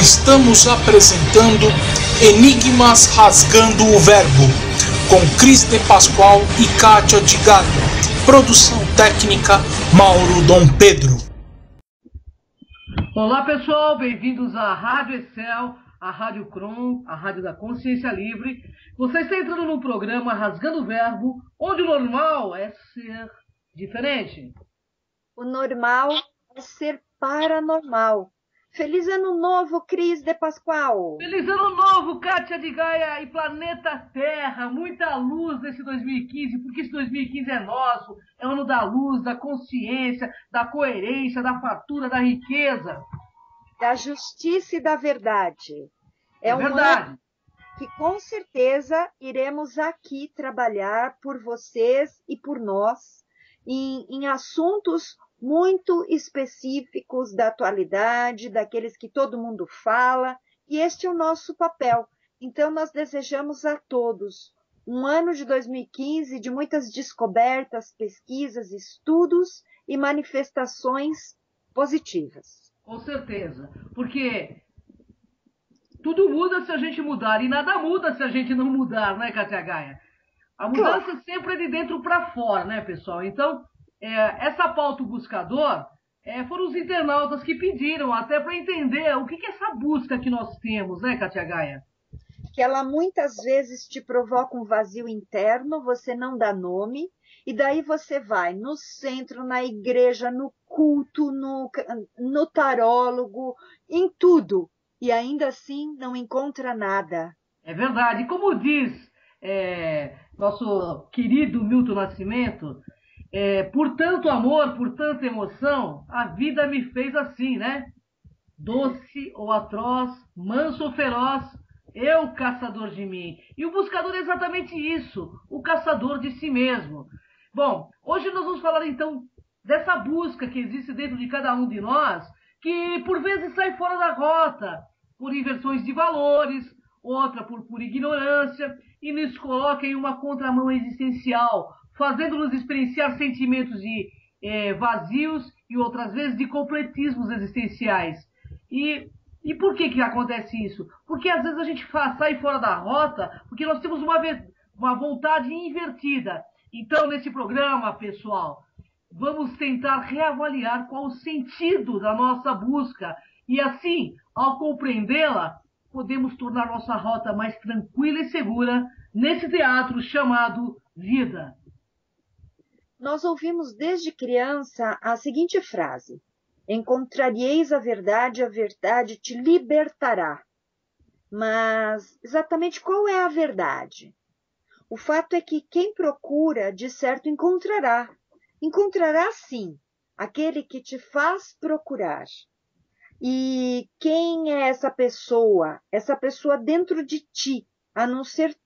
Estamos apresentando Enigmas Rasgando o Verbo, com Cris de Pascoal e Kátia de Galho. Produção técnica Mauro Dom Pedro. Olá pessoal, bem-vindos à Rádio Excel, a Rádio Cron, a Rádio da Consciência Livre. Você está entrando no programa Rasgando o Verbo, onde o normal é ser diferente. O normal é ser paranormal. Feliz Ano Novo, Cris de Pascoal! Feliz Ano Novo, Kátia de Gaia e Planeta Terra! Muita luz nesse 2015, porque esse 2015 é nosso. É o ano da luz, da consciência, da coerência, da fartura, da riqueza. Da justiça e da verdade. É um verdade. ano que com certeza iremos aqui trabalhar por vocês e por nós em assuntos muito específicos da atualidade, daqueles que todo mundo fala, e este é o nosso papel. Então, nós desejamos a todos um ano de 2015 de muitas descobertas, pesquisas, estudos e manifestações positivas. Com certeza, porque tudo muda se a gente mudar, e nada muda se a gente não mudar, né, Kátia Gaia? A mudança sempre é de dentro para fora, né, pessoal? Então, essa pauta buscador foram os internautas que pediram, até para entender o que é essa busca que nós temos, né, Kátia Gaia? Que ela muitas vezes te provoca um vazio interno, você não dá nome, e daí você vai no centro, na igreja, no culto, no tarólogo, em tudo, e ainda assim não encontra nada. É verdade. Como diz nosso querido Milton Nascimento, por tanto amor, por tanta emoção, a vida me fez assim, né? Doce ou atroz, manso ou feroz, eu caçador de mim. E o buscador é exatamente isso, o caçador de si mesmo. Bom, hoje nós vamos falar então dessa busca que existe dentro de cada um de nós, que por vezes sai fora da rota, por inversões de valores, outra por ignorância, e nos coloca em uma contramão existencial, fazendo-nos experienciar sentimentos de vazios e outras vezes de completismos existenciais. E por que acontece isso? Porque às vezes a gente sai fora da rota, porque nós temos uma vontade invertida. Então, nesse programa, pessoal, vamos tentar reavaliar qual o sentido da nossa busca. E assim, ao compreendê-la, podemos tornar nossa rota mais tranquila e segura nesse teatro chamado vida. Nós ouvimos desde criança a seguinte frase: encontrareis a verdade te libertará. Mas exatamente qual é a verdade? O fato é que quem procura, de certo, encontrará. Encontrará sim, aquele que te faz procurar. E quem é essa pessoa? Essa pessoa dentro de ti, a não ser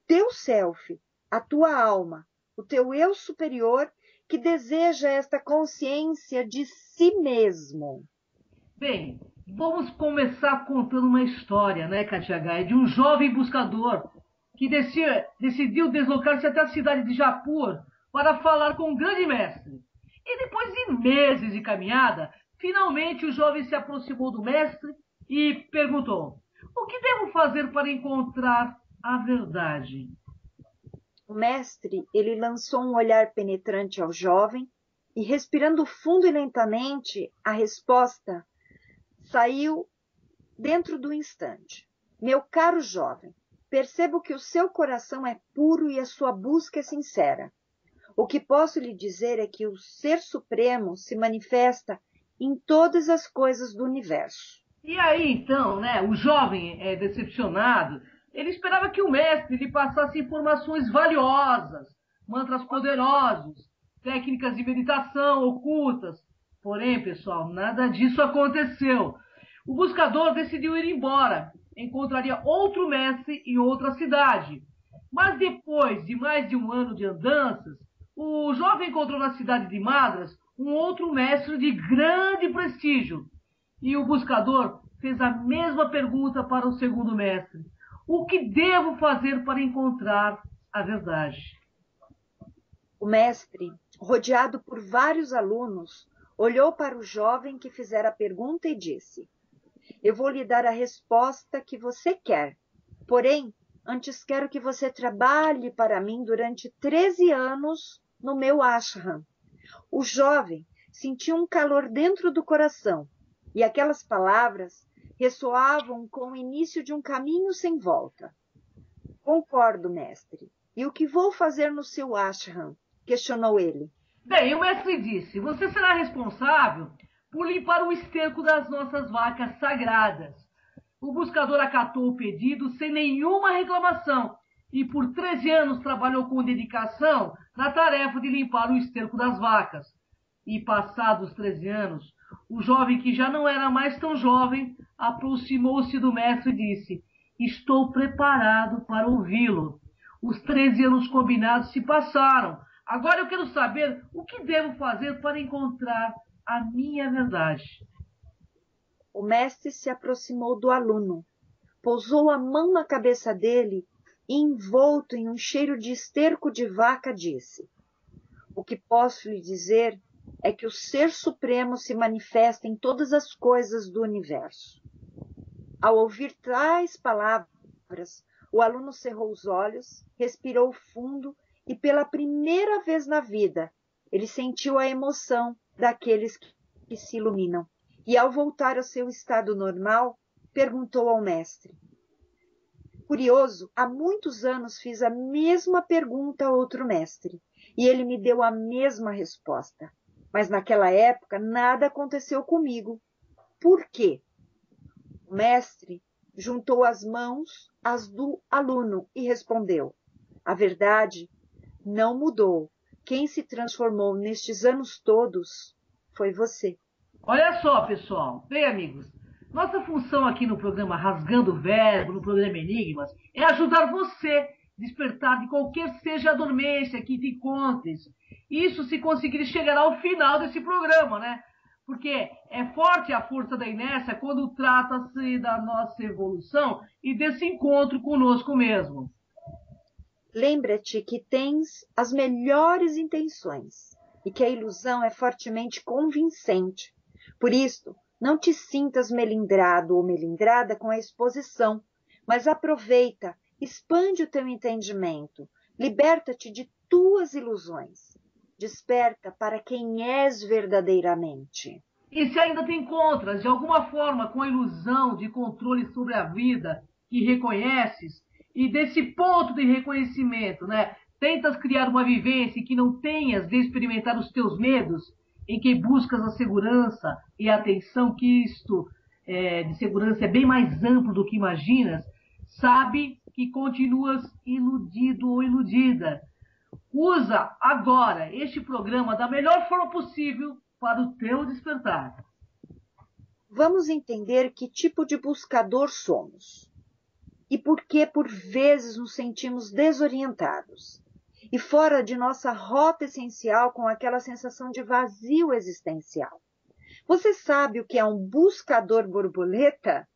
teu self, a tua alma, o teu eu superior, que deseja esta consciência de si mesmo. Bem, vamos começar contando uma história, né, Kátia Gaia, de um jovem buscador que decidiu deslocar-se até a cidade de Japur para falar com um grande mestre. E depois de meses de caminhada, finalmente o jovem se aproximou do mestre e perguntou: o que devo fazer para encontrar a verdade? O mestre, ele lançou um olhar penetrante ao jovem e, respirando fundo e lentamente, a resposta saiu dentro do instante. Meu caro jovem, percebo que o seu coração é puro e a sua busca é sincera. O que posso lhe dizer é que o Ser Supremo se manifesta em todas as coisas do universo. E aí, então, né, o jovem decepcionado, ele esperava que o mestre lhe passasse informações valiosas, mantras poderosos, técnicas de meditação ocultas. Porém, pessoal, nada disso aconteceu. O buscador decidiu ir embora. Encontraria outro mestre em outra cidade. Mas depois de mais de um ano de andanças, o jovem encontrou na cidade de Madras um outro mestre de grande prestígio. E o buscador fez a mesma pergunta para o segundo mestre: o que devo fazer para encontrar a verdade? O mestre, rodeado por vários alunos, olhou para o jovem que fizera a pergunta e disse: Eu vou lhe dar a resposta que você quer. Porém, antes quero que você trabalhe para mim durante 13 anos no meu ashram. O jovem sentiu um calor dentro do coração, e aquelas palavras ressoavam com o início de um caminho sem volta. Concordo, mestre. E o que vou fazer no seu ashram? Questionou ele. Bem, o mestre disse, você será responsável por limpar o esterco das nossas vacas sagradas. O buscador acatou o pedido sem nenhuma reclamação e por 13 anos trabalhou com dedicação na tarefa de limpar o esterco das vacas. E passados 13 anos, o jovem, que já não era mais tão jovem, aproximou-se do mestre e disse, estou preparado para ouvi-lo. Os 13 anos combinados se passaram. Agora eu quero saber o que devo fazer para encontrar a minha verdade. O mestre se aproximou do aluno, pousou a mão na cabeça dele e, envolto em um cheiro de esterco de vaca, disse, o que posso lhe dizer é que o Ser Supremo se manifesta em todas as coisas do universo. Ao ouvir tais palavras, o aluno cerrou os olhos, respirou fundo e, pela primeira vez na vida, ele sentiu a emoção daqueles que se iluminam. E, ao voltar ao seu estado normal, perguntou ao mestre. Curioso, há muitos anos fiz a mesma pergunta a outro mestre, e ele me deu a mesma resposta. Mas naquela época nada aconteceu comigo. Por quê? O mestre juntou as mãos às do aluno e respondeu. A verdade não mudou. Quem se transformou nestes anos todos foi você. Olha só, pessoal. Bem, amigos, nossa função aqui no programa Rasgando o Verbo, no programa Enigmas, é ajudar você a despertar de qualquer seja a dormência que te encontres. Isso se conseguir chegar ao final desse programa, né? Porque é forte a força da inércia quando trata-se da nossa evolução e desse encontro conosco mesmo. Lembra-te que tens as melhores intenções e que a ilusão é fortemente convincente. Por isso, não te sintas melindrado ou melindrada com a exposição, mas aproveita, expande o teu entendimento, liberta-te de tuas ilusões, desperta para quem és verdadeiramente. E se ainda te encontras, de alguma forma, com a ilusão de controle sobre a vida que reconheces, e desse ponto de reconhecimento, né, tentas criar uma vivência que não tenhas de experimentar os teus medos, em que buscas a segurança e a atenção, que isto de segurança é bem mais amplo do que imaginas, sabe que continuas iludido ou iludida. Usa agora este programa da melhor forma possível para o teu despertar. Vamos entender que tipo de buscador somos e por que por vezes nos sentimos desorientados e fora de nossa rota essencial, com aquela sensação de vazio existencial. Você sabe o que é um buscador borboleta?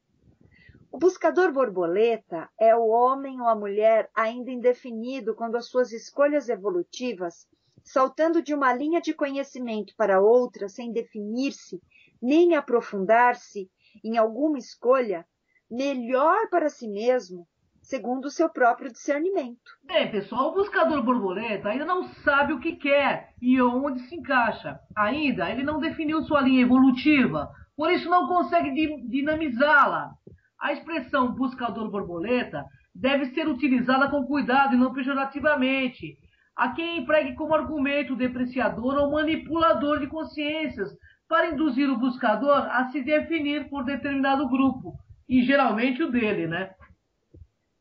O buscador borboleta é o homem ou a mulher ainda indefinido quando as suas escolhas evolutivas, saltando de uma linha de conhecimento para outra sem definir-se nem aprofundar-se em alguma escolha melhor para si mesmo, segundo o seu próprio discernimento. Bem, pessoal, o buscador borboleta ainda não sabe o que quer e onde se encaixa. Ainda ele não definiu sua linha evolutiva, por isso não consegue dinamizá-la. A expressão buscador borboleta deve ser utilizada com cuidado e não pejorativamente. Há quem empregue como argumento depreciador ou manipulador de consciências para induzir o buscador a se definir por determinado grupo, e geralmente o dele, né?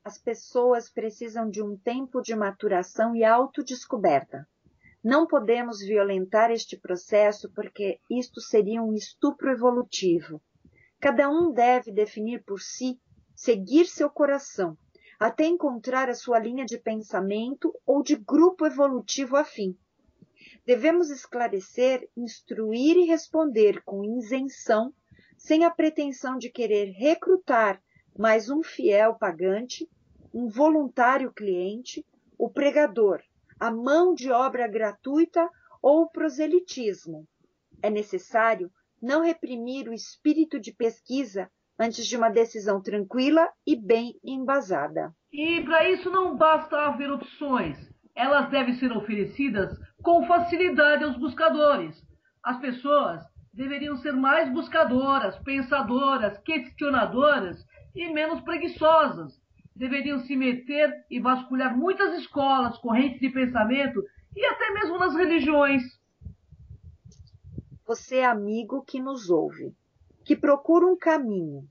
As pessoas precisam de um tempo de maturação e autodescoberta. Não podemos violentar este processo porque isto seria um estupro evolutivo. Cada um deve definir por si, seguir seu coração, até encontrar a sua linha de pensamento ou de grupo evolutivo afim. Devemos esclarecer, instruir e responder com isenção, sem a pretensão de querer recrutar mais um fiel pagante, um voluntário cliente, o pregador, a mão de obra gratuita ou o proselitismo. É necessário não reprimir o espírito de pesquisa antes de uma decisão tranquila e bem embasada. E para isso não basta haver opções, elas devem ser oferecidas com facilidade aos buscadores. As pessoas deveriam ser mais buscadoras, pensadoras, questionadoras e menos preguiçosas. Deveriam se meter e vasculhar muitas escolas, correntes de pensamento e até mesmo nas religiões. Você é amigo que nos ouve, que procura um caminho.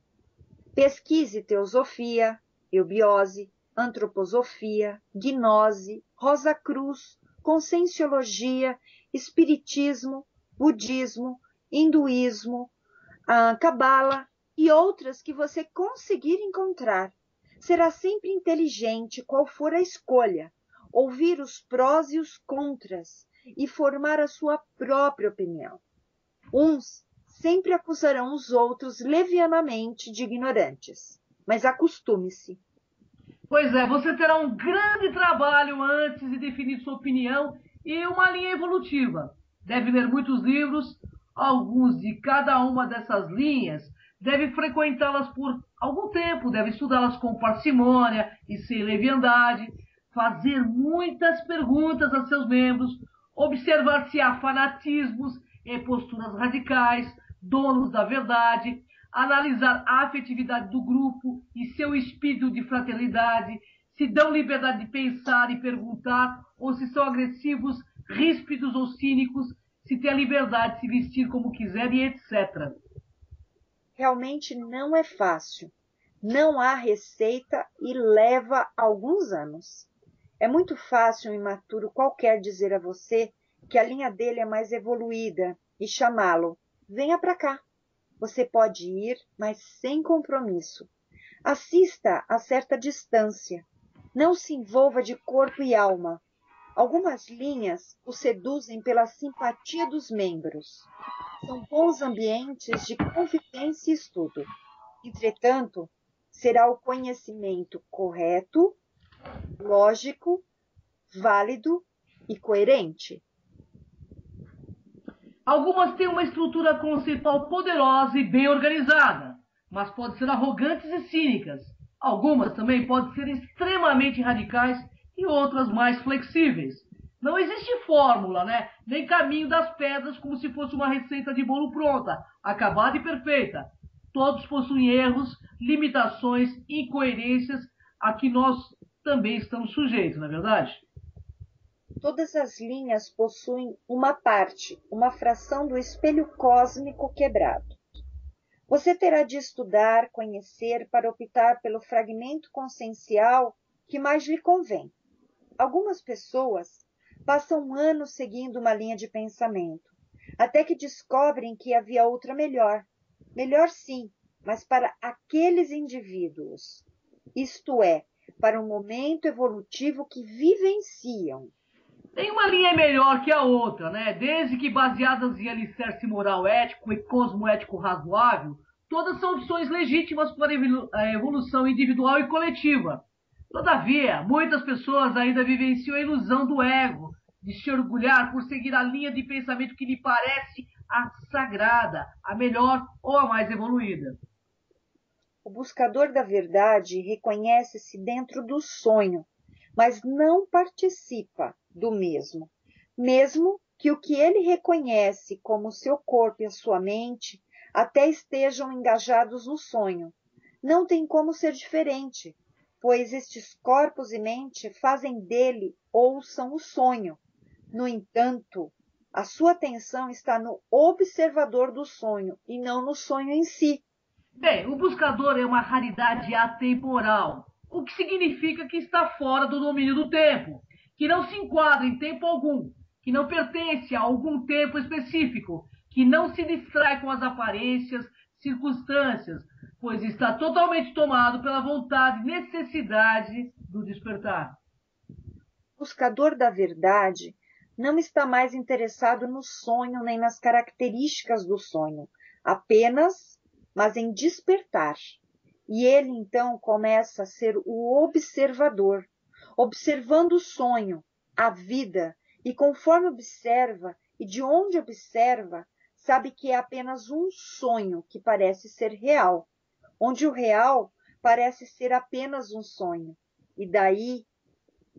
Pesquise teosofia, eubiose, antroposofia, gnose, Rosa Cruz, conscienciologia, espiritismo, budismo, hinduísmo, cabala e outras que você conseguir encontrar. Será sempre inteligente qual for a escolha, ouvir os prós e os contras e formar a sua própria opinião. Uns sempre acusarão os outros levianamente de ignorantes, mas acostume-se. Pois é, você terá um grande trabalho antes de definir sua opinião e uma linha evolutiva. Deve ler muitos livros, alguns de cada uma dessas linhas, deve frequentá-las por algum tempo, deve estudá-las com parcimônia e sem leviandade, fazer muitas perguntas a seus membros, observar se há fanatismos e posturas radicais, donos da verdade, analisar a afetividade do grupo e seu espírito de fraternidade, se dão liberdade de pensar e perguntar, ou se são agressivos, ríspidos ou cínicos, se têm a liberdade de se vestir como quiserem, etc. Realmente não é fácil. Não há receita e leva alguns anos. É muito fácil um imaturo qualquer dizer a você que a linha dele é mais evoluída e chamá-lo. Venha para cá. Você pode ir, mas sem compromisso. Assista a certa distância. Não se envolva de corpo e alma. Algumas linhas o seduzem pela simpatia dos membros. São bons ambientes de convivência e estudo. Entretanto, será o conhecimento correto, lógico, válido e coerente. Algumas têm uma estrutura conceitual poderosa e bem organizada, mas podem ser arrogantes e cínicas. Algumas também podem ser extremamente radicais e outras mais flexíveis. Não existe fórmula, né? Nem caminho das pedras como se fosse uma receita de bolo pronta, acabada e perfeita. Todos possuem erros, limitações, incoerências a que nós também estamos sujeitos, não é verdade? Todas as linhas possuem uma parte, uma fração do espelho cósmico quebrado. Você terá de estudar, conhecer, para optar pelo fragmento consciencial que mais lhe convém. Algumas pessoas passam anos seguindo uma linha de pensamento, até que descobrem que havia outra melhor. Melhor sim, mas para aqueles indivíduos. Isto é, para o momento evolutivo que vivenciam. Nenhuma linha é melhor que a outra, né? Desde que baseadas em alicerce moral ético e cosmoético razoável, todas são opções legítimas para a evolução individual e coletiva. Todavia, muitas pessoas ainda vivenciam a ilusão do ego, de se orgulhar por seguir a linha de pensamento que lhe parece a sagrada, a melhor ou a mais evoluída. O buscador da verdade reconhece-se dentro do sonho, mas não participa do mesmo. Mesmo que o que ele reconhece como seu corpo e a sua mente até estejam engajados no sonho. Não tem como ser diferente, pois estes corpos e mente fazem dele ou são o sonho. No entanto, a sua atenção está no observador do sonho e não no sonho em si. Bem, o buscador é uma raridade atemporal, o que significa que está fora do domínio do tempo, que não se enquadra em tempo algum, que não pertence a algum tempo específico, que não se distrai com as aparências, circunstâncias, pois está totalmente tomado pela vontade e necessidade do despertar. O buscador da verdade não está mais interessado no sonho nem nas características do sonho, apenas, mas em despertar. E ele então começa a ser o observador, observando o sonho, a vida, e conforme observa e de onde observa, sabe que é apenas um sonho que parece ser real, onde o real parece ser apenas um sonho, e daí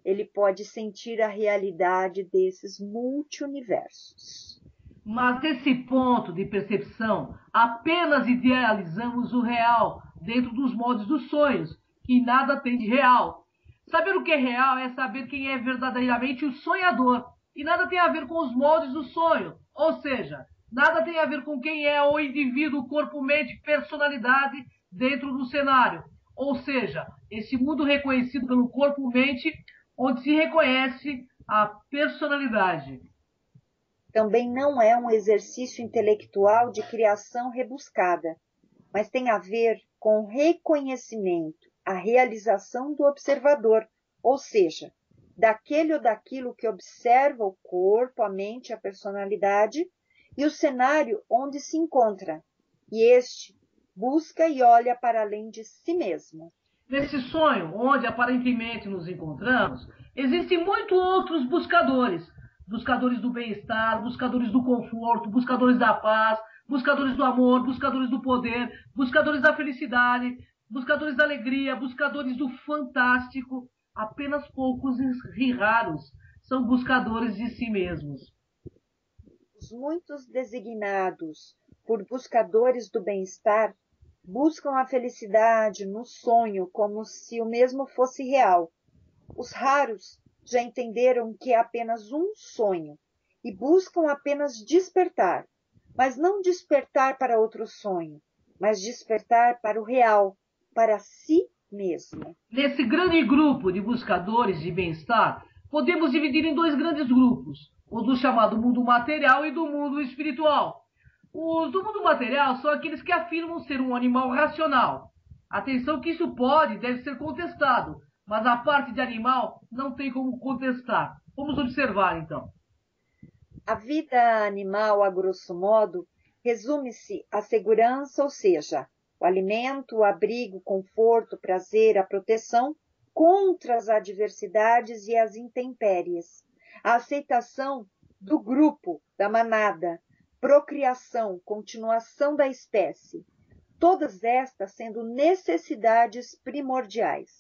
ele pode sentir a realidade desses multiuniversos. Mas nesse ponto de percepção, apenas idealizamos o real dentro dos moldes dos sonhos, que nada tem de real. Saber o que é real é saber quem é verdadeiramente o sonhador, e nada tem a ver com os moldes do sonho, ou seja, nada tem a ver com quem é o indivíduo, corpo, mente, personalidade dentro do cenário. Ou seja, esse mundo reconhecido pelo corpo, mente, onde se reconhece a personalidade. Também não é um exercício intelectual de criação rebuscada, mas tem a ver com o reconhecimento, a realização do observador, ou seja, daquele ou daquilo que observa o corpo, a mente, a personalidade e o cenário onde se encontra, e este busca e olha para além de si mesmo. Nesse sonho, onde aparentemente nos encontramos, existem muitos outros buscadores. Buscadores do bem-estar, buscadores do conforto, buscadores da paz, buscadores do amor, buscadores do poder, buscadores da felicidade, buscadores da alegria, buscadores do fantástico. Apenas poucos e raros são buscadores de si mesmos. Os muitos designados por buscadores do bem-estar buscam a felicidade no sonho como se o mesmo fosse real. Os raros já entenderam que é apenas um sonho e buscam apenas despertar, mas não despertar para outro sonho, mas despertar para o real, para si mesmo. Nesse grande grupo de buscadores de bem-estar, podemos dividir em dois grandes grupos, o do chamado mundo material e do mundo espiritual. Os do mundo material são aqueles que afirmam ser um animal racional. Atenção que isso pode e deve ser contestado, mas a parte de animal não tem como contestar. Vamos observar então. A vida animal, a grosso modo, resume-se à segurança, ou seja, o alimento, o abrigo, o conforto, o prazer, a proteção contra as adversidades e as intempéries, a aceitação do grupo, da manada, procriação, continuação da espécie, todas estas sendo necessidades primordiais.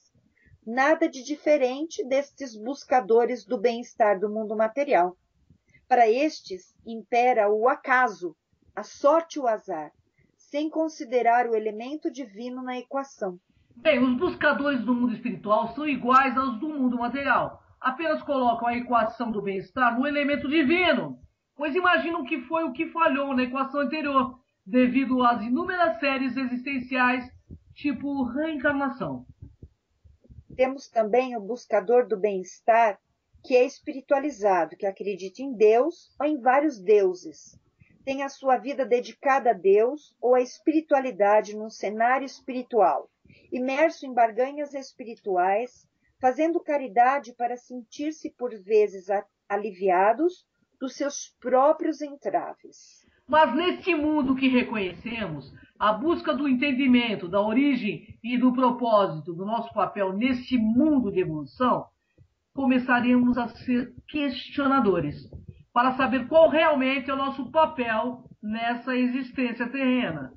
Nada de diferente destes buscadores do bem-estar do mundo material. Para estes, impera o acaso, a sorte e o azar, sem considerar o elemento divino na equação. Bem, os buscadores do mundo espiritual são iguais aos do mundo material. Apenas colocam a equação do bem-estar no elemento divino, pois imaginam que foi o que falhou na equação anterior, devido às inúmeras séries existenciais, tipo reencarnação. Temos também o buscador do bem-estar, que é espiritualizado, que acredita em Deus ou em vários deuses. Tem a sua vida dedicada a Deus ou à espiritualidade num cenário espiritual, imerso em barganhas espirituais, fazendo caridade para sentir-se por vezes aliviados dos seus próprios entraves. Mas neste mundo que reconhecemos, a busca do entendimento, da origem e do propósito do nosso papel neste mundo de evolução, começaremos a ser questionadores, para saber qual realmente é o nosso papel nessa existência terrena.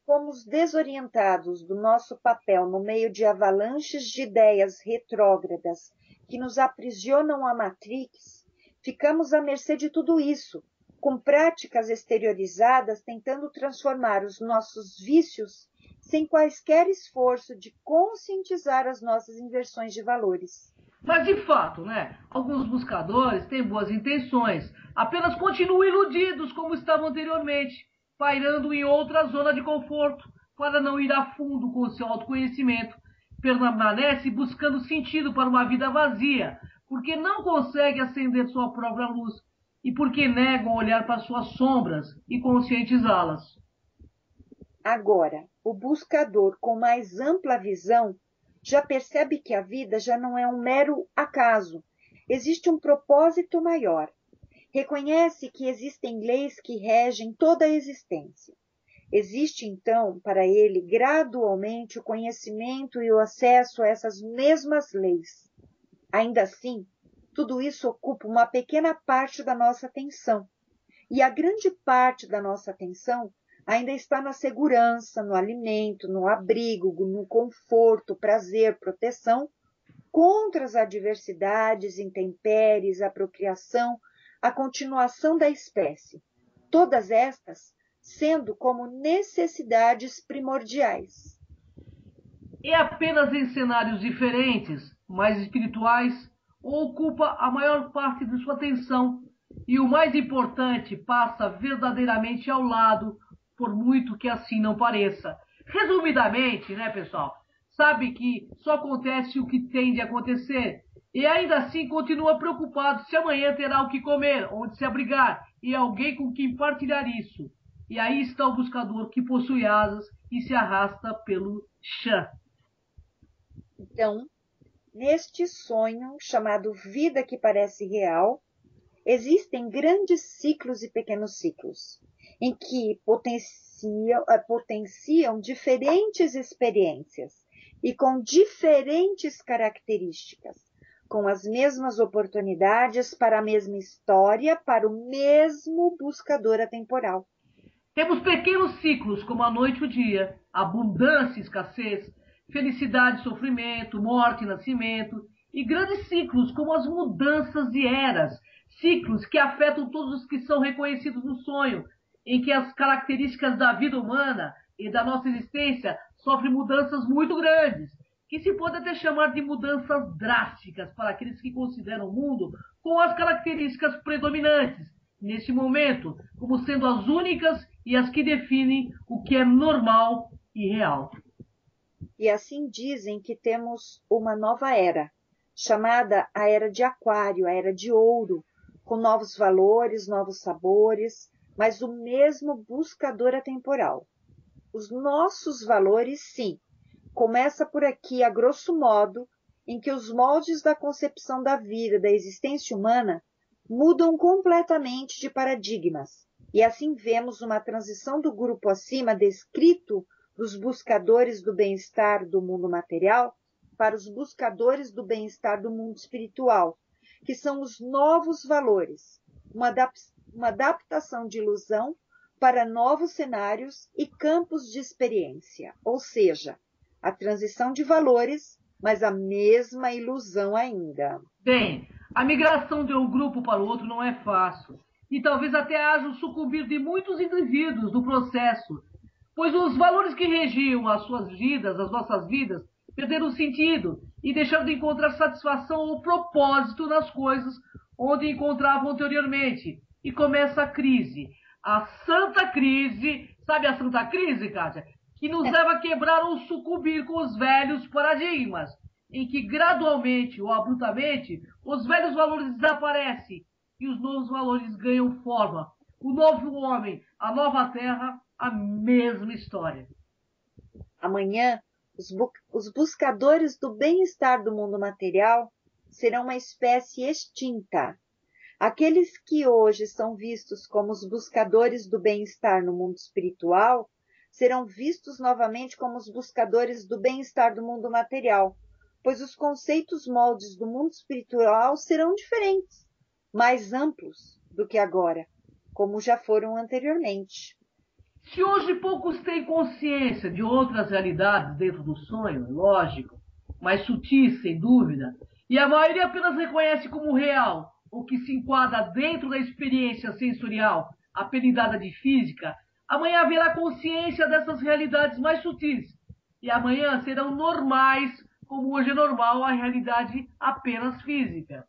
Fomos desorientados do nosso papel no meio de avalanches de ideias retrógradas que nos aprisionam à Matrix, ficamos à mercê de tudo isso, com práticas exteriorizadas tentando transformar os nossos vícios sem quaisquer esforço de conscientizar as nossas inversões de valores. Mas de fato, alguns buscadores têm boas intenções, apenas continuam iludidos como estavam anteriormente, pairando em outra zona de conforto, para não ir a fundo com o seu autoconhecimento. Permanece buscando sentido para uma vida vazia, porque não consegue acender sua própria luz e porque negam olhar para suas sombras e conscientizá-las. Agora, o buscador com mais ampla visão já percebe que a vida já não é um mero acaso, existe um propósito maior. Reconhece que existem leis que regem toda a existência. Existe, então, para ele, gradualmente, o conhecimento e o acesso a essas mesmas leis. Ainda assim, tudo isso ocupa uma pequena parte da nossa atenção. E a grande parte da nossa atenção ainda está na segurança, no alimento, no abrigo, no conforto, prazer, proteção, contra as adversidades, intempéries, a procriação, a continuação da espécie. Todas estas sendo como necessidades primordiais. E apenas em cenários diferentes, mais espirituais, ocupa a maior parte de sua atenção e o mais importante passa verdadeiramente ao lado, por muito que assim não pareça. Resumidamente, né, pessoal? Sabe que só acontece o que tem de acontecer e ainda assim continua preocupado se amanhã terá o que comer, onde se abrigar e alguém com quem partilhar isso. E aí está o buscador que possui asas e se arrasta pelo chão. Então, neste sonho chamado vida que parece real, existem grandes ciclos e pequenos ciclos, em que potenciam diferentes experiências e com diferentes características, com as mesmas oportunidades para a mesma história, para o mesmo buscador atemporal. Temos pequenos ciclos como a noite e o dia, abundância e escassez, felicidade e sofrimento, morte e nascimento, e grandes ciclos como as mudanças de eras, ciclos que afetam todos os que são reconhecidos no sonho, em que as características da vida humana e da nossa existência sofrem mudanças muito grandes, que se pode até chamar de mudanças drásticas para aqueles que consideram o mundo com as características predominantes, neste momento, como sendo as únicas e as que definem o que é normal e real. E assim dizem que temos uma nova era, chamada a Era de Aquário, a Era de Ouro, com novos valores, novos sabores, mas o mesmo buscador atemporal. Os nossos valores, sim, começa por aqui, a grosso modo, em que os moldes da concepção da vida, da existência humana, mudam completamente de paradigmas. E assim vemos uma transição do grupo acima descrito dos buscadores do bem-estar do mundo material para os buscadores do bem-estar do mundo espiritual, que são os novos valores, uma adaptação de ilusão para novos cenários e campos de experiência, ou seja, a transição de valores, mas a mesma ilusão ainda. Bem, a migração de um grupo para o outro não é fácil, e talvez até haja o sucumbir de muitos indivíduos no processo, pois os valores que regiam as suas vidas, as nossas vidas, perderam o sentido e deixaram de encontrar satisfação ou propósito nas coisas onde encontravam anteriormente. E começa a crise, a santa crise, sabe a santa crise, Kátia? Que nos leva a quebrar ou sucumbir com os velhos paradigmas, em que gradualmente ou abruptamente os velhos valores desaparecem e os novos valores ganham forma. O novo homem, a nova terra, a mesma história. Amanhã, os buscadores do bem-estar do mundo material serão uma espécie extinta. Aqueles que hoje são vistos como os buscadores do bem-estar no mundo espiritual serão vistos novamente como os buscadores do bem-estar do mundo material, pois os conceitos moldes do mundo espiritual serão diferentes, mais amplos do que agora, como já foram anteriormente. Se hoje poucos têm consciência de outras realidades dentro do sonho, lógico, mais sutis, sem dúvida, e a maioria apenas reconhece como real o que se enquadra dentro da experiência sensorial, apelidada de física, amanhã haverá consciência dessas realidades mais sutis, e amanhã serão normais, como hoje é normal a realidade apenas física.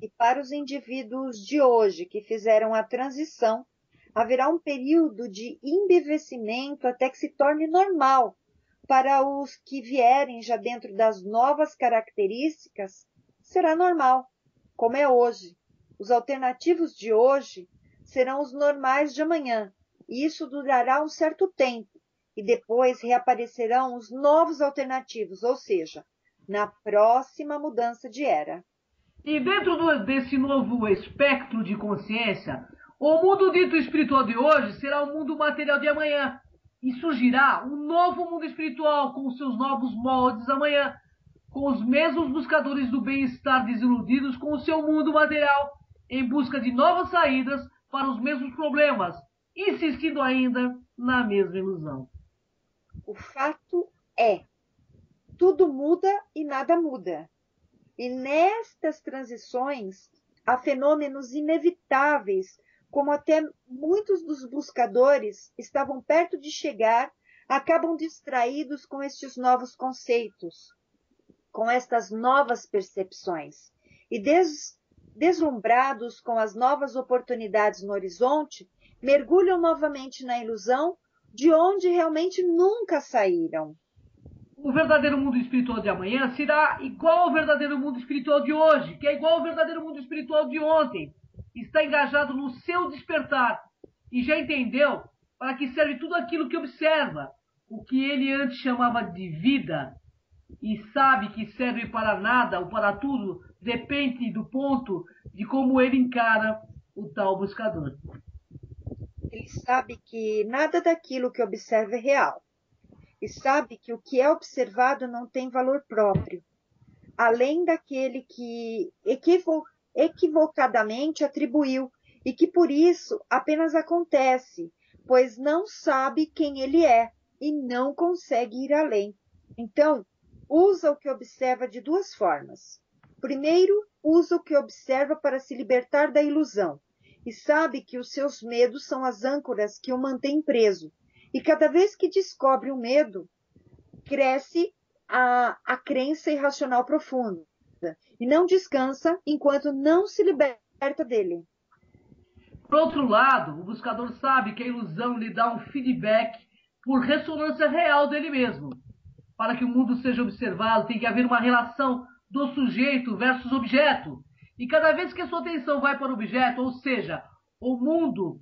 E para os indivíduos de hoje que fizeram a transição, haverá um período de embevecimento até que se torne normal. Para os que vierem já dentro das novas características, será normal, como é hoje. Os alternativos de hoje serão os normais de amanhã, e isso durará um certo tempo, e depois reaparecerão os novos alternativos, ou seja, na próxima mudança de era. E dentro desse novo espectro de consciência, o mundo dito espiritual de hoje será o mundo material de amanhã. E surgirá um novo mundo espiritual com os seus novos moldes amanhã, com os mesmos buscadores do bem-estar desiludidos com o seu mundo material, em busca de novas saídas para os mesmos problemas, insistindo ainda na mesma ilusão. O fato é, tudo muda e nada muda. E nestas transições, há fenômenos inevitáveis, como até muitos dos buscadores estavam perto de chegar, acabam distraídos com estes novos conceitos, com estas novas percepções. E deslumbrados com as novas oportunidades no horizonte, mergulham novamente na ilusão de onde realmente nunca saíram. O verdadeiro mundo espiritual de amanhã será igual ao verdadeiro mundo espiritual de hoje, que é igual ao verdadeiro mundo espiritual de ontem. Está engajado no seu despertar e já entendeu para que serve tudo aquilo que observa, o que ele antes chamava de vida, e sabe que serve para nada ou para tudo, depende do ponto de como ele encara o tal buscador. Ele sabe que nada daquilo que observa é real. E sabe que o que é observado não tem valor próprio, além daquele que equivocadamente atribuiu, e que por isso apenas acontece, pois não sabe quem ele é e não consegue ir além. Então, usa o que observa de duas formas. Primeiro, usa o que observa para se libertar da ilusão, e sabe que os seus medos são as âncoras que o mantêm preso. E cada vez que descobre o medo, cresce a crença irracional profunda. E não descansa enquanto não se liberta dele. Por outro lado, o buscador sabe que a ilusão lhe dá um feedback por ressonância real dele mesmo. Para que o mundo seja observado, tem que haver uma relação do sujeito versus objeto. E cada vez que a sua atenção vai para o objeto, ou seja, o mundo,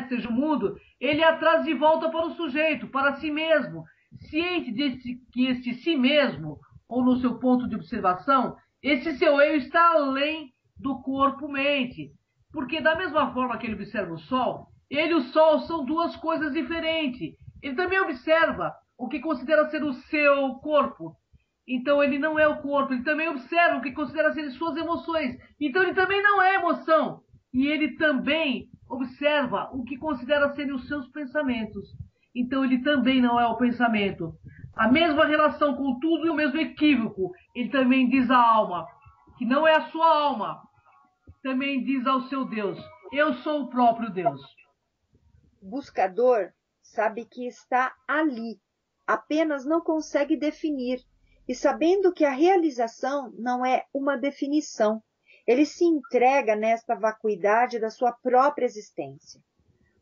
seja o mundo, ele traz de volta para o sujeito, para si mesmo, ciente que este si mesmo, ou no seu ponto de observação, esse seu eu está além do corpo-mente. Porque da mesma forma que ele observa o Sol, ele e o Sol são duas coisas diferentes. Ele também observa o que considera ser o seu corpo. Então ele não é o corpo, ele também observa o que considera ser suas emoções. Então ele também não é emoção. E ele também observa o que considera serem os seus pensamentos. Então ele também não é o pensamento. A mesma relação com tudo e o mesmo equívoco. Ele também diz à alma, que não é a sua alma. Também diz ao seu Deus, eu sou o próprio Deus. O buscador sabe que está ali, apenas não consegue definir. E sabendo que a realização não é uma definição, ele se entrega nesta vacuidade da sua própria existência.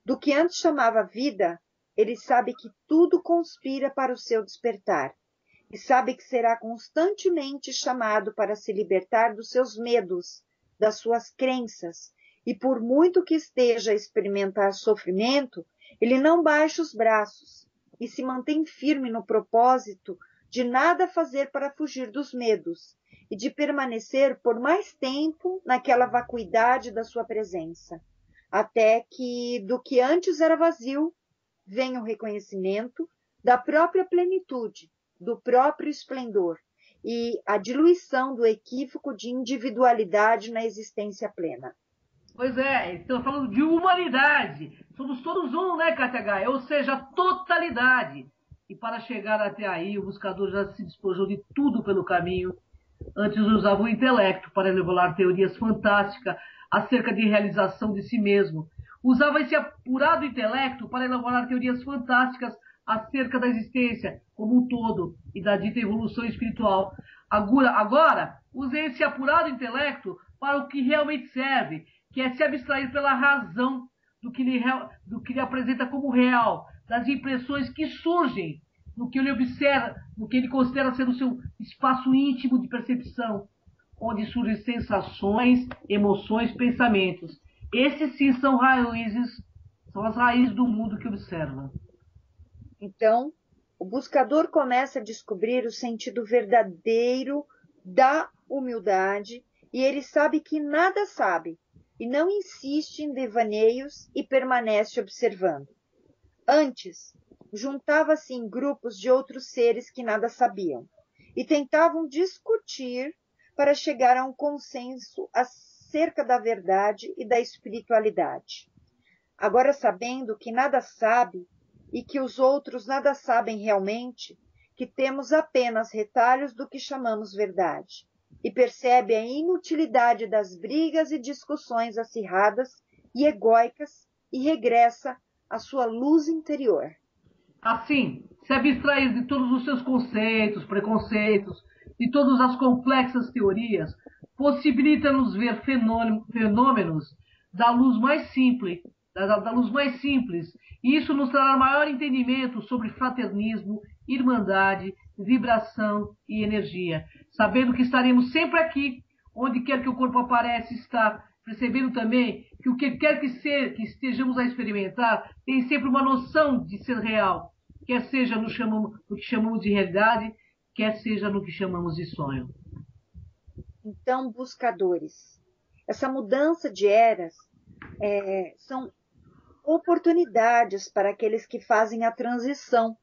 Do que antes chamava vida, ele sabe que tudo conspira para o seu despertar. E sabe que será constantemente chamado para se libertar dos seus medos, das suas crenças. E por muito que esteja a experimentar sofrimento, ele não baixa os braços e se mantém firme no propósito de nada fazer para fugir dos medos e de permanecer por mais tempo naquela vacuidade da sua presença, até que do que antes era vazio venha o reconhecimento da própria plenitude, do próprio esplendor e a diluição do equívoco de individualidade na existência plena. Pois é, estamos falando de humanidade. Somos todos um, né, KTH? Ou seja, a totalidade. E para chegar até aí, o buscador já se despojou de tudo pelo caminho. Antes usava o intelecto para elaborar teorias fantásticas acerca de realização de si mesmo. Usava esse apurado intelecto para elaborar teorias fantásticas acerca da existência como um todo e da dita evolução espiritual. Agora, usei esse apurado intelecto para o que realmente serve, que é se abstrair pela razão do que ele apresenta como real, das impressões que surgem no que ele observa, no que ele considera ser o seu espaço íntimo de percepção, onde surgem sensações, emoções, pensamentos. Esses sim são as raízes do mundo que observa. Então, o buscador começa a descobrir o sentido verdadeiro da humildade e ele sabe que nada sabe e não insiste em devaneios e permanece observando. Antes, juntava-se em grupos de outros seres que nada sabiam e tentavam discutir para chegar a um consenso acerca da verdade e da espiritualidade. Agora, sabendo que nada sabe, e que os outros nada sabem realmente, que temos apenas retalhos do que chamamos verdade, e percebe a inutilidade das brigas e discussões acirradas e egóicas e regressa à sua luz interior. Assim, se abstrair de todos os seus conceitos, preconceitos, de todas as complexas teorias, possibilita-nos ver fenômenos da luz mais simples, e isso nos trará maior entendimento sobre fraternismo, irmandade, vibração e energia, sabendo que estaremos sempre aqui, onde quer que o corpo apareça estar, percebendo também que o que quer que estejamos a experimentar tem sempre uma noção de ser real, quer seja no que chamamos de realidade, quer seja no que chamamos de sonho. Então, buscadores, essa mudança de eras são oportunidades para aqueles que fazem a transição,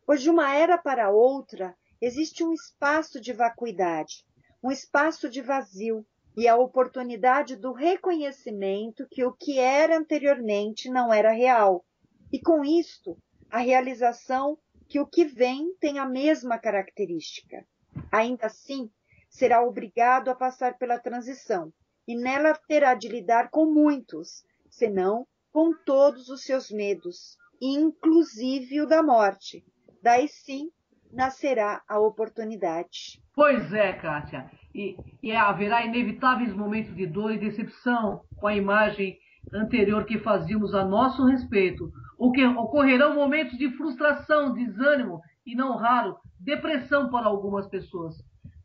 pois de uma era para outra existe um espaço de vacuidade, um espaço de vazio e a oportunidade do reconhecimento que o que era anteriormente não era real, e com isto a realização que o que vem tem a mesma característica. Ainda assim, será obrigado a passar pela transição, e nela terá de lidar com muitos, senão com todos os seus medos, inclusive o da morte. Daí sim nascerá a oportunidade. Pois é, Kátia, e haverá inevitáveis momentos de dor e decepção com a imagem anterior que fazíamos a nosso respeito, ou que ocorrerão momentos de frustração, desânimo e, não raro, depressão para algumas pessoas.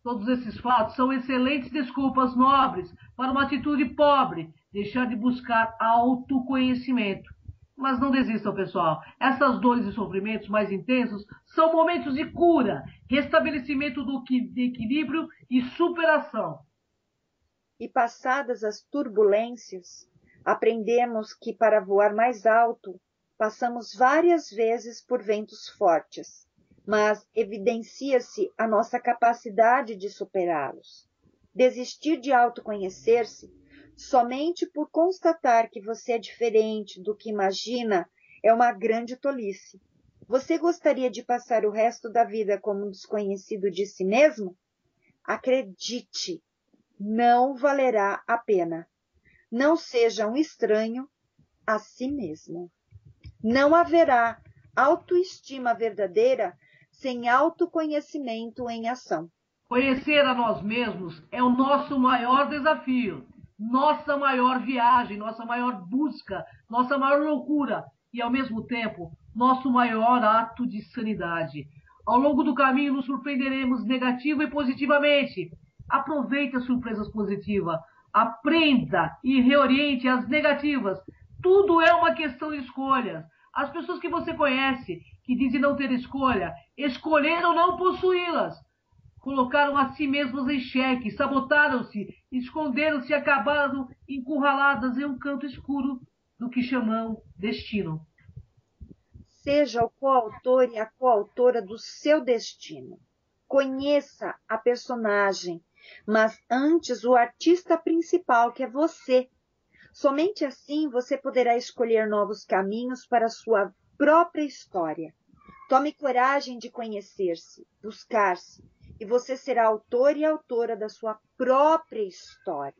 Todos esses fatos são excelentes desculpas nobres para uma atitude pobre, deixar de buscar autoconhecimento. Mas não desistam, pessoal. Essas dores e sofrimentos mais intensos são momentos de cura, restabelecimento de equilíbrio e superação. E passadas as turbulências, aprendemos que para voar mais alto, passamos várias vezes por ventos fortes, mas evidencia-se a nossa capacidade de superá-los. Desistir de autoconhecer-se somente por constatar que você é diferente do que imagina é uma grande tolice. Você gostaria de passar o resto da vida como um desconhecido de si mesmo? Acredite, não valerá a pena. Não seja um estranho a si mesmo. Não haverá autoestima verdadeira sem autoconhecimento em ação. Conhecer a nós mesmos é o nosso maior desafio, nossa maior viagem, nossa maior busca, nossa maior loucura e, ao mesmo tempo, nosso maior ato de sanidade. Ao longo do caminho nos surpreenderemos negativa e positivamente. Aproveite as surpresas positivas, aprenda e reoriente as negativas. Tudo é uma questão de escolhas. As pessoas que você conhece, que dizem não ter escolha, escolheram não possuí-las. Colocaram a si mesmas em xeque, sabotaram-se, esconderam-se e acabaram encurraladas em um canto escuro do que chamam destino. Seja o coautor e a coautora do seu destino. Conheça a personagem, mas antes o artista principal, que é você. Somente assim você poderá escolher novos caminhos para a sua própria história. Tome coragem de conhecer-se, buscar-se, e você será autor e autora da sua própria história.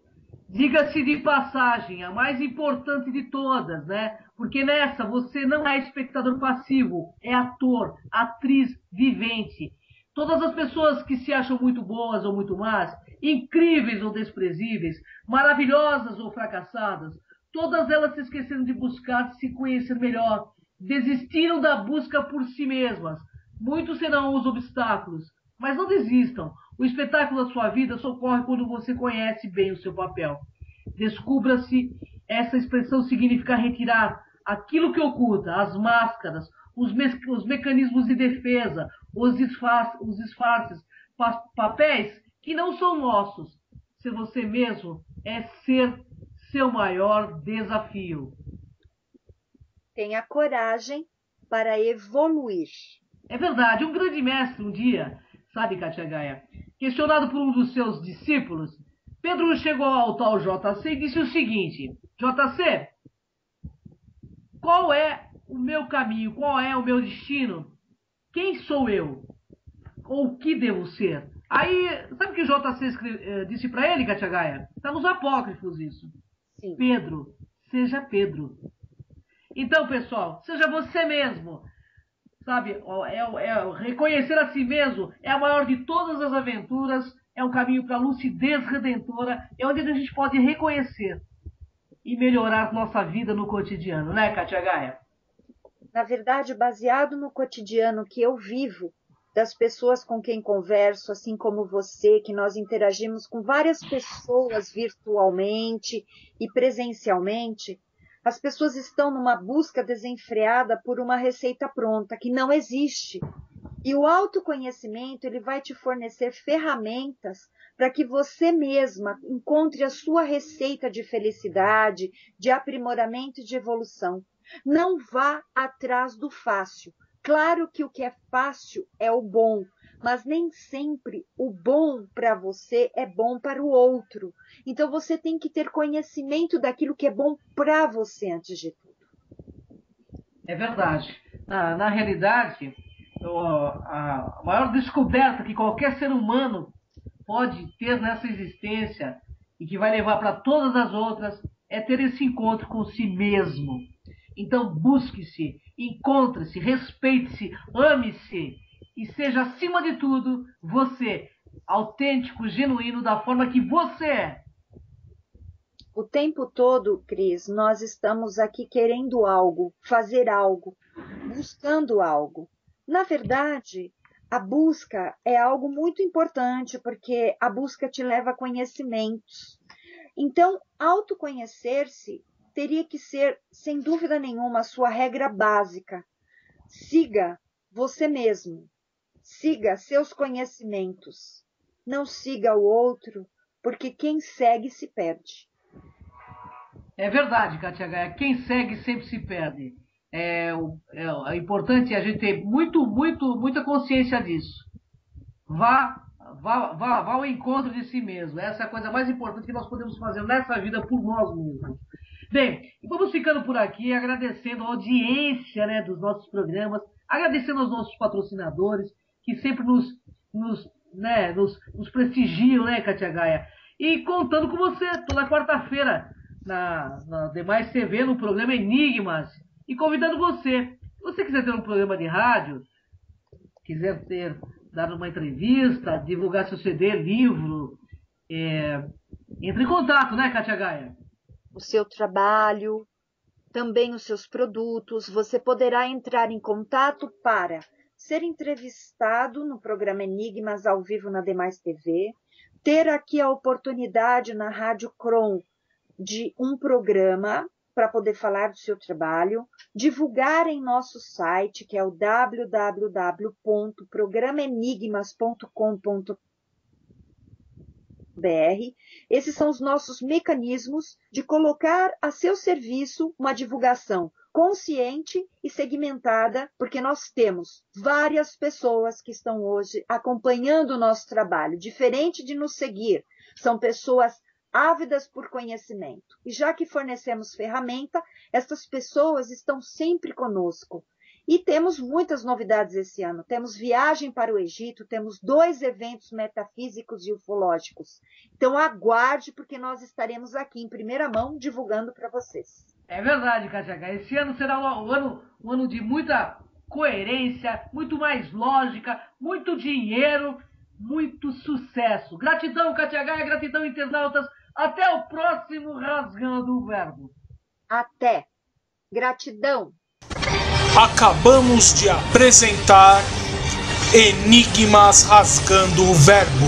Diga-se de passagem, a mais importante de todas, né? Porque nessa você não é espectador passivo, é ator, atriz vivente. Todas as pessoas que se acham muito boas ou muito más, incríveis ou desprezíveis, maravilhosas ou fracassadas, todas elas se esqueceram de buscar se conhecer melhor, desistiram da busca por si mesmas. Muitos serão os obstáculos, mas não desistam. O espetáculo da sua vida só ocorre quando você conhece bem o seu papel. Descubra-se, essa expressão significa retirar aquilo que oculta, as máscaras, os mecanismos de defesa, os disfarces, papéis que não são nossos. Ser você mesmo é ser seu maior desafio. Tenha coragem para evoluir. É verdade, um grande mestre um dia, sabe, Kátia Gaia, questionado por um dos seus discípulos, Pedro chegou ao tal JC e disse o seguinte: JC, qual é o meu caminho, qual é o meu destino, quem sou eu? Ou o que devo ser? Aí, sabe o que o JC disse para ele, Kátia Gaia? Está nos apócrifos isso. Sim. Pedro, seja Pedro. Então, pessoal, seja você mesmo. Sabe, reconhecer a si mesmo é a maior de todas as aventuras, é um caminho para a lucidez redentora, é onde a gente pode reconhecer e melhorar nossa vida no cotidiano, né, Kátia Gaia? Na verdade, baseado no cotidiano que eu vivo, das pessoas com quem converso, assim como você, que nós interagimos com várias pessoas virtualmente e presencialmente, as pessoas estão numa busca desenfreada por uma receita pronta, que não existe. E o autoconhecimento, ele vai te fornecer ferramentas para que você mesma encontre a sua receita de felicidade, de aprimoramento e de evolução. Não vá atrás do fácil. Claro que o que é fácil é o bom, mas nem sempre o bom para você é bom para o outro. Então você tem que ter conhecimento daquilo que é bom para você antes de tudo. É verdade. Na realidade, a maior descoberta que qualquer ser humano pode ter nessa existência e que vai levar para todas as outras é ter esse encontro com si mesmo. Então busque-se, encontre-se, respeite-se, ame-se e seja, acima de tudo, você, autêntico, genuíno, da forma que você é. O tempo todo, Cris, nós estamos aqui querendo algo, fazer algo, buscando algo. Na verdade, a busca é algo muito importante, porque a busca te leva a conhecimentos. Então, autoconhecer-se teria que ser, sem dúvida nenhuma, a sua regra básica. Siga você mesmo. Siga seus conhecimentos. Não siga o outro, porque quem segue se perde. É verdade, Kátia Gaia. Quem segue sempre se perde. É importante a gente ter muita consciência disso. Vá ao encontro de si mesmo. Essa é a coisa mais importante que nós podemos fazer nessa vida por nós mesmos. Bem, vamos ficando por aqui, agradecendo a audiência, né, dos nossos programas, agradecendo aos nossos patrocinadores, que sempre nos prestigiam, né, Kátia Gaia? E contando com você toda quarta-feira na Demais TV, no programa Enigmas, e convidando você. Se você quiser ter um programa de rádio, quiser dar uma entrevista, divulgar seu CD, livro, entre em contato, né, Kátia Gaia? O seu trabalho, também os seus produtos, você poderá entrar em contato para ser entrevistado no programa Enigmas ao vivo na Demais TV, ter aqui a oportunidade na Rádio Cron de um programa para poder falar do seu trabalho, divulgar em nosso site, que é o www.programenigmas.com.br. Esses são os nossos mecanismos de colocar a seu serviço uma divulgação consciente e segmentada, porque nós temos várias pessoas que estão hoje acompanhando o nosso trabalho, diferente de nos seguir, são pessoas ávidas por conhecimento. E já que fornecemos ferramenta, essas pessoas estão sempre conosco. E temos muitas novidades esse ano. Temos viagem para o Egito, temos 2 eventos metafísicos e ufológicos. Então aguarde, porque nós estaremos aqui em primeira mão divulgando para vocês. É verdade, Kátia Gaia. Esse ano será um ano de muita coerência, muito mais lógica, muito dinheiro, muito sucesso. Gratidão, Kátia Gaia, gratidão, internautas. Até o próximo Rasgando o Verbo. Até. Gratidão. Acabamos de apresentar Enigmas Rasgando o Verbo.